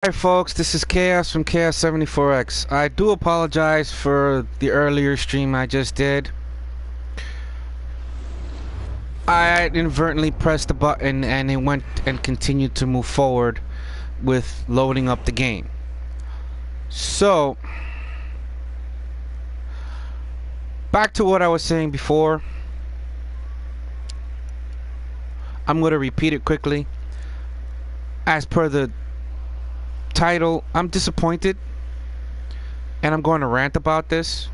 Hi folks, this is Chaos from chaos74x's. I do apologize for the earlier stream I just did. I inadvertently pressed the button and it went and continued to move forward with loading up the game. So, back to what I was saying before. I'm going to repeat it quickly. As per the title, I'm disappointed and I'm going to rant about this.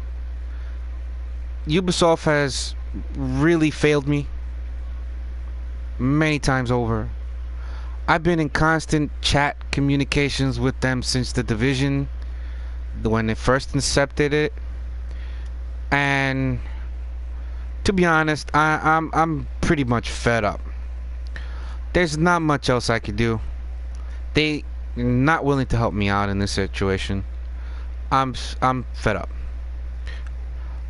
Ubisoft has really failed me many times over. I've been in constant chat communications with them since The Division, when they first incepted it, and to be honest, I'm pretty much fed up. There's not much else I could do. They are not willing to help me out in this situation. I'm fed up.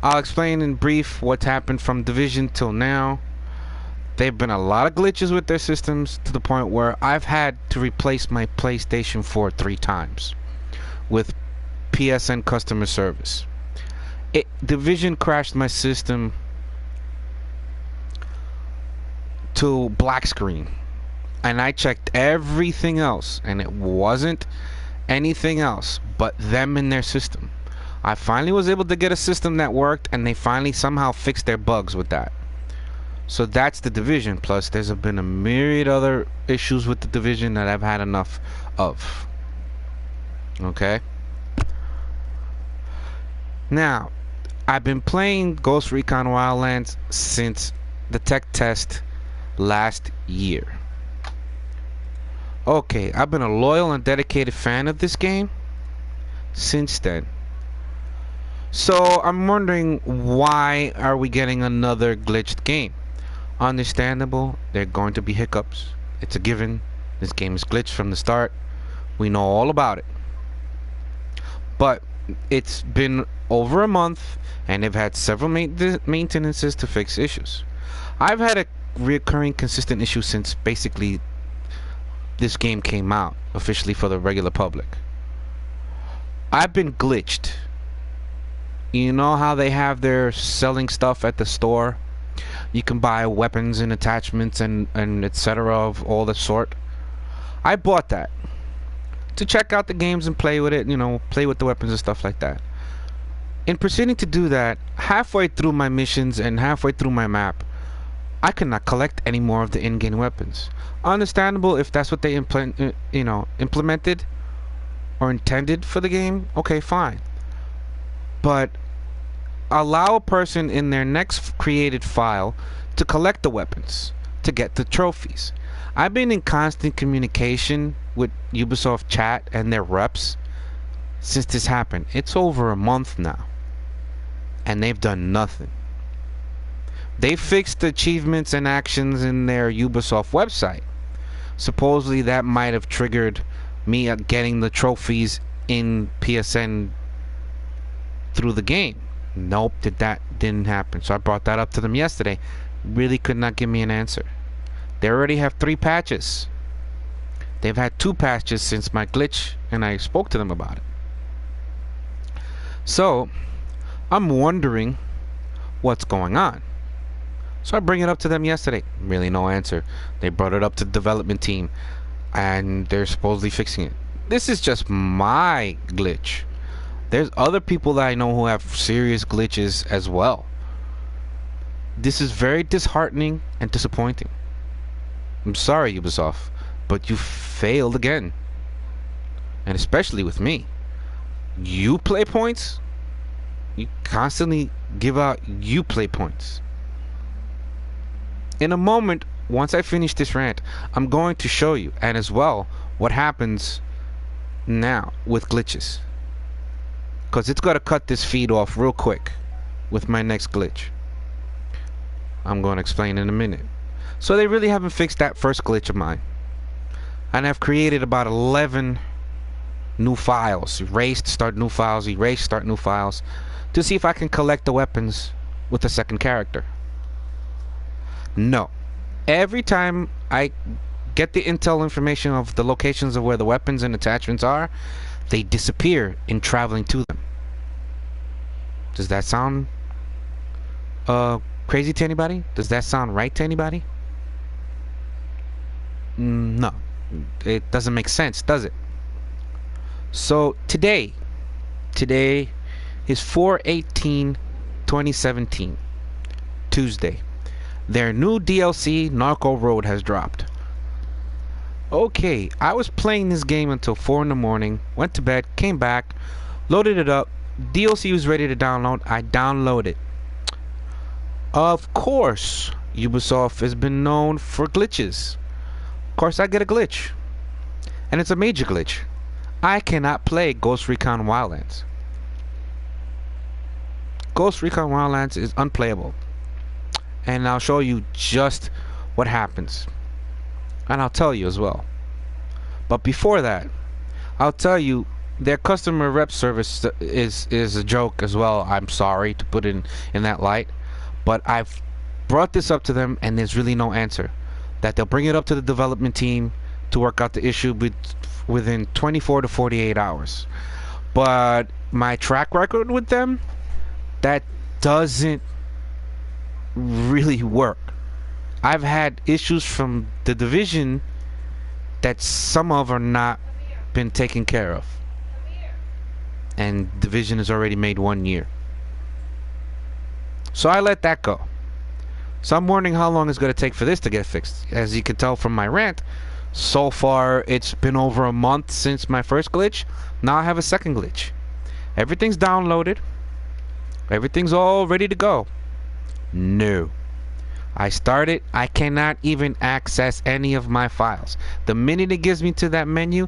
I'll explain in brief what's happened from Division till now. There have been a lot of glitches with their systems to the point where I've had to replace my PlayStation 4 3 times with PSN customer service. Division crashed my system to black screen, and I checked everything else and it wasn't anything else but them and their system. I finally was able to get a system that worked, and they finally somehow fixed their bugs with that. So that's the Division. Plus there's been a myriad other issues with the Division that I've had enough of. Okay, now I've been playing Ghost Recon Wildlands since the tech test last year. Okay, I've been a loyal and dedicated fan of this game since then. So I'm wondering, why are we getting another glitched game? Understandable, there are going to be hiccups. It's a given. This game is glitched from the start. We know all about it. But it's been over a month and they've had several maintenances to fix issues. I've had a recurring consistent issue since basically this game came out officially for the regular public. I've been glitched. You know how they have their selling stuff at the store? You can buy weapons and attachments and etc. of all the sort. I bought that to check out the games and play with it, you know, play with the weapons and stuff like that. In proceeding to do that, halfway through my missions and halfway through my map, I could not collect any more of the in-game weapons. Understandable if that's what they implemented or intended for the game. Okay, fine. But allow a person in their next created file to collect the weapons, to get the trophies. I've been in constant communication with Ubisoft chat and their reps since this happened. It's over a month now, and they've done nothing. They fixed the achievements and actions in their Ubisoft website. Supposedly that might have triggered me getting the trophies in PSN through the game. Nope, that didn't happen. So I brought that up to them yesterday. Really could not give me an answer. They already have 3 patches. They've had 2 patches since my glitch, and I spoke to them about it. So I'm wondering what's going on. So I bring it up to them yesterday. Really no answer. They brought it up to the development team, and they're supposedly fixing it. This is just my glitch. There's other people that I know who have serious glitches as well. This is very disheartening and disappointing. I'm sorry, Ubisoft, but you failed again. And especially with me. You play points? You constantly give out you play points. In a moment, once I finish this rant, I'm going to show you, and as well, what happens now with glitches. Because it's got to cut this feed off real quick with my next glitch. I'm going to explain in a minute. So they really haven't fixed that first glitch of mine. And I've created about 11 new files. Erased, start new files, erase, start new files. To see if I can collect the weapons with a second character. No. Every time I get the intel information of the locations of where the weapons and attachments are, they disappear in traveling to them. Does that sound crazy to anybody? Does that sound right to anybody? No. It doesn't make sense, does it? So today is 4/18/2017, Tuesday. Their new DLC, Narco Road, has dropped. Okay, I was playing this game until 4 in the morning, went to bed, came back, loaded it up, DLC was ready to download, I downloaded. Of course, Ubisoft has been known for glitches. Of course, I get a glitch. And it's a major glitch. I cannot play Ghost Recon Wildlands. Ghost Recon Wildlands is unplayable. And I'll show you just what happens. And I'll tell you as well. But before that, I'll tell you their customer rep service is a joke as well. I'm sorry to put it in that light. But I've brought this up to them and there's really no answer. That they'll bring it up to the development team to work out the issue within 24 to 48 hours. But my track record with them, that doesn't really work. I've had issues from the division that some of are not been taken care of. And division has already made 1 year. So I let that go. So I'm wondering how long it's going to take for this to get fixed. As you can tell from my rant, so far it's been over a month since my first glitch. Now I have a second glitch. Everything's downloaded. Everything's all ready to go. No. I started, I cannot even access any of my files. The minute it gives me to that menu,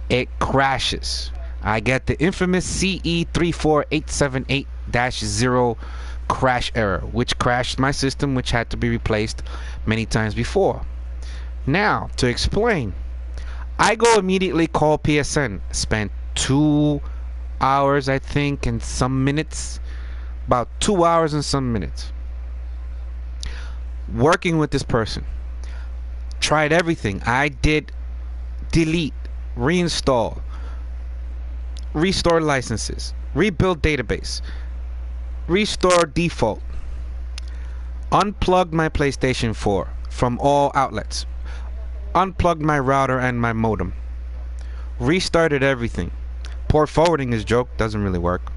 it crashes. I get the infamous CE34878-0 crash error, which crashed my system, which had to be replaced many times before. Now, to explain, I go immediately call PSN. Spent 2 hours, I think, and some minutes. About 2 hours and some minutes. Working with this person. Tried everything. I did delete, reinstall, restore licenses, rebuild database, restore default, unplugged my PlayStation 4 from all outlets, unplugged my router and my modem, restarted everything. Port forwarding is joke, doesn't really work.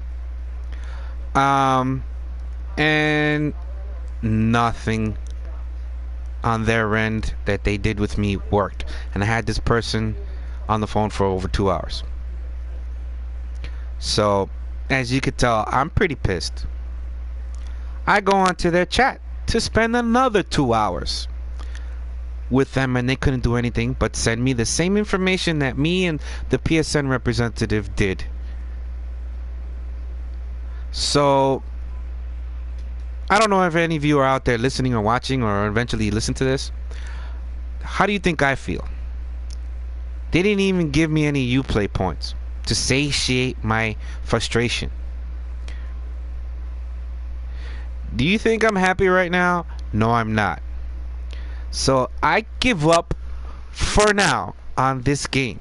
And nothing on their end that they did with me worked. And I had this person on the phone for over 2 hours. So, as you could tell, I'm pretty pissed. I go onto their chat to spend another 2 hours with them, and they couldn't do anything but send me the same information that me and the PSN representative did. So, I don't know if any of you are out there listening or watching or eventually listen to this. How do you think I feel? They didn't even give me any Uplay points to satiate my frustration. Do you think I'm happy right now? No, I'm not. So I give up for now on this game.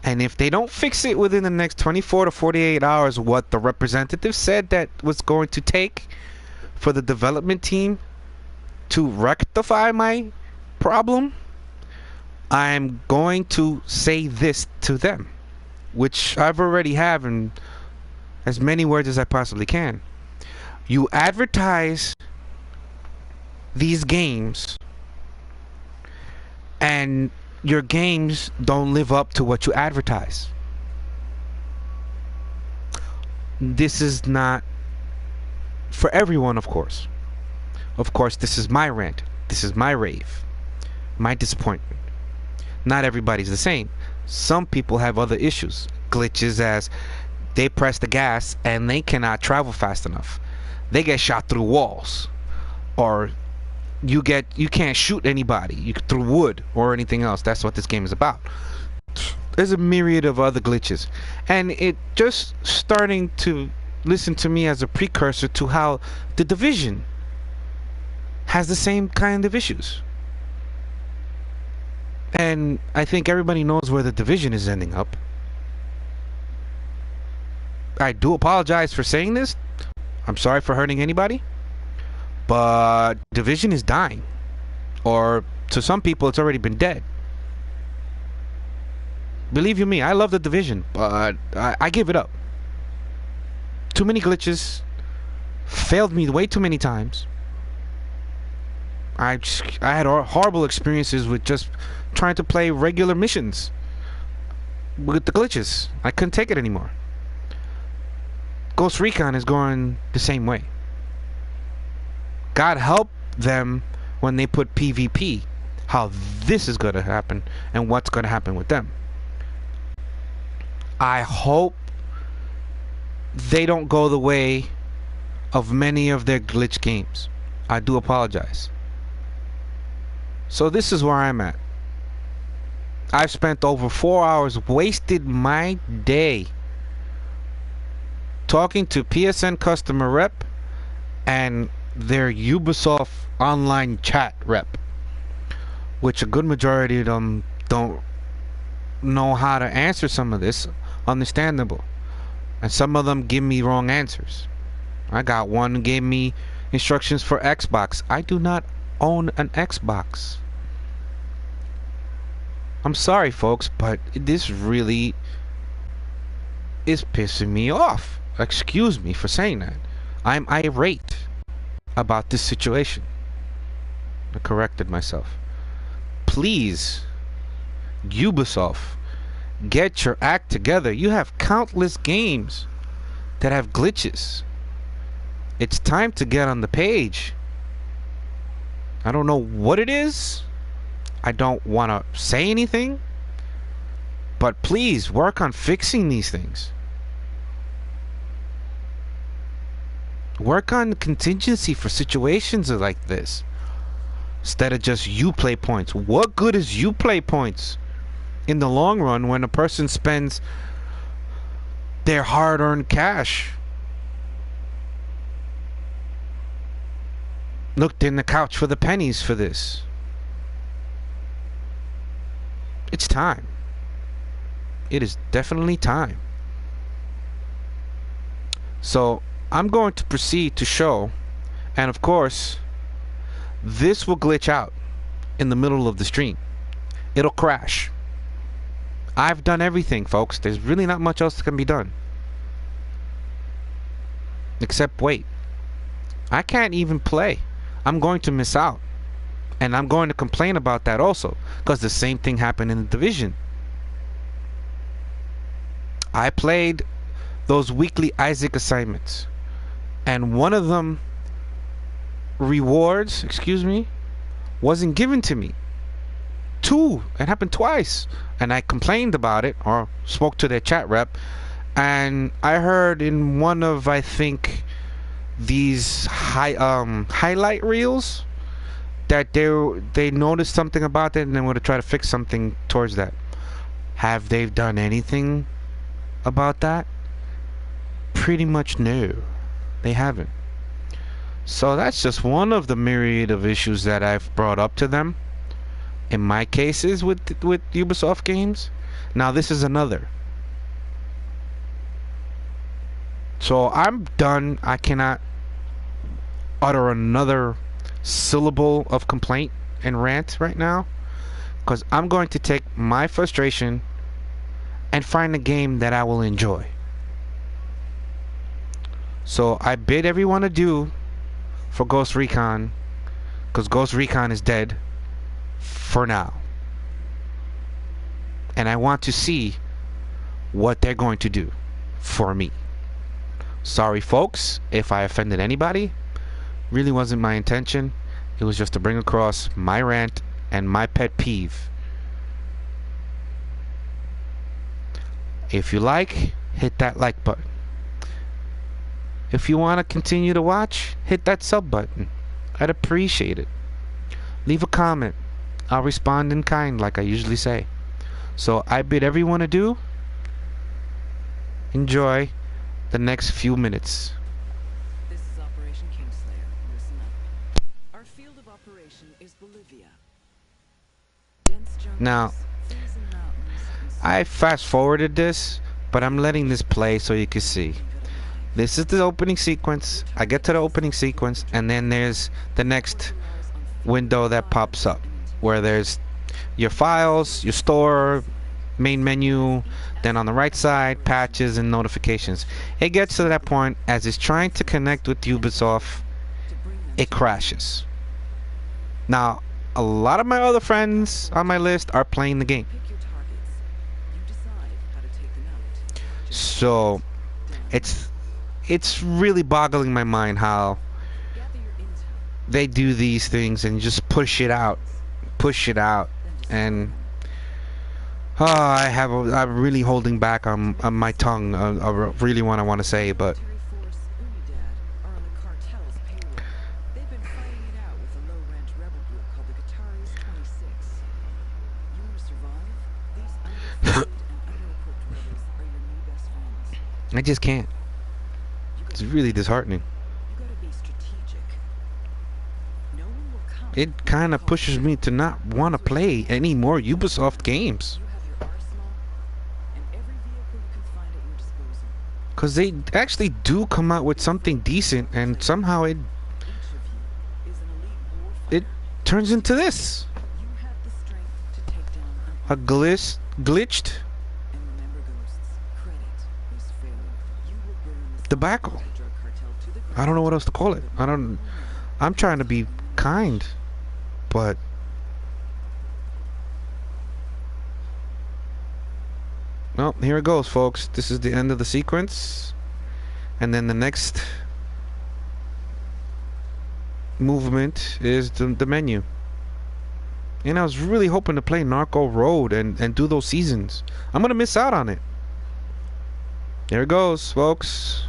And if they don't fix it within the next 24 to 48 hours, what the representative said that was going to take for the development team to rectify my problem, I'm going to say this to them, which I've already have in as many words as I possibly can. You advertise these games and your games don't live up to what you advertise. This is not for everyone, of course. Of course, this is my rant. This is my rave. My disappointment. Not everybody's the same. Some people have other issues. Glitches as they press the gas and they cannot travel fast enough. They get shot through walls. Or you can't shoot anybody through wood or anything else. That's what this game is about. There's a myriad of other glitches, and it just starting to listen to me as a precursor to how the Division has the same kind of issues. And I think everybody knows where the division is ending up. I do apologize for saying this. I'm sorry for hurting anybody. But division is dying. Or to some people, it's already been dead. Believe you me, I love the division, but I give it up. Too many glitches. Failed me way too many times. I had horrible experiences with just trying to play regular missions with the glitches. I couldn't take it anymore. Ghost Recon is going the same way. God help them when they put PvP, how this is going to happen and what's going to happen with them. I hope they don't go the way of many of their glitch games. I do apologize. So this is where I'm at. I've spent over 4 hours, wasted my day talking to PSN customer rep and their Ubisoft online chat rep, which a good majority of them don't know how to answer some of this. Understandable. And some of them give me wrong answers. I got one who gave me instructions for Xbox. I do not own an Xbox. I'm sorry, folks, but this really is pissing me off. Excuse me for saying that. I'm irate about this situation. I corrected myself. Please, Ubisoft, get your act together. You have countless games that have glitches. It's time to get on the page. I don't know what it is. I don't want to say anything. But please work on fixing these things. Work on contingency for situations like this. Instead of just Uplay points. What good is Uplay points in the long run when a person spends their hard-earned cash? Looked in the couch for the pennies for this. It's time. It is definitely time. So I'm going to proceed to show, and of course this will glitch out in the middle of the stream. It'll crash. I've done everything, folks. There's really not much else that can be done except wait. I can't even play. I'm going to miss out, and I'm going to complain about that also, because the same thing happened in the division. I played those weekly Isaac assignments, and one of them rewards, wasn't given to me. It happened twice, and I complained about it or spoke to their chat rep, and I heard in one of, I think, these highlight reels that they noticed something about it and they want to try to fix something towards that. Have they done anything about that? Pretty much no, they haven't. So that's just one of the myriad of issues that I've brought up to them in my cases with Ubisoft games. Now this is another. So I'm done. I cannot utter another syllable of complaint and rant right now, because I'm going to take my frustration and find a game that I will enjoy. So I bid everyone adieu for Ghost Recon, because Ghost Recon is dead for now, and I want to see what they're going to do for me. Sorry folks if I offended anybody. Really wasn't my intention. It was just to bring across my rant and my pet peeve. If you like, hit that like button. If you want to continue to watch, hit that sub button. I'd appreciate it. Leave a comment. I'll respond in kind like I usually say. So I bid everyone adieu. Enjoy the next few minutes. This is Operation Kingslayer. Listen up. Our field of operation is Bolivia. Dense jungle. Now, Frozen mountains and I fast forwarded this, but I'm letting this play so you can see. This is the opening sequence. I get to the opening sequence, and then there's the next window that pops up where there's your files, your store, main menu, then on the right side, patches and notifications. It gets to that point as it's trying to connect with Ubisoft, it crashes. Now, a lot of my other friends on my list are playing the game. pick your targets. You decide how to take them out. So, it's really boggling my mind how Gather your intel. they do these things and just push it out, and I'm really holding back on my tongue. Really what I want to say, but Military force Unidad are on the cartel's payroll. They've been fighting it out with a low-rank rebel group called the chaos74x's. You want to survive? These underfunded and under-equipped rebels are your new best friends. I just can't. You It's gotta, really disheartening. you gotta be strategic. No one will come. It kind of pushes me to not want to play any more Ubisoft games. You have your arsenal and every vehicle you can find at your disposal. Because they actually do come out with something decent, and somehow Each of you is an elite warfighter. it turns into this. You have the strength to take down an A glitched And remember, ghosts, credit is fair. You will burn this debacle. drug cartel to the ground. I don't know what else to call it. I'm trying to be kind, but well, here it goes, folks. This is the end of the sequence, and then the next movement is the menu. And I was really hoping to play Narco Road and do those seasons. I'm gonna miss out on it. There it goes, folks.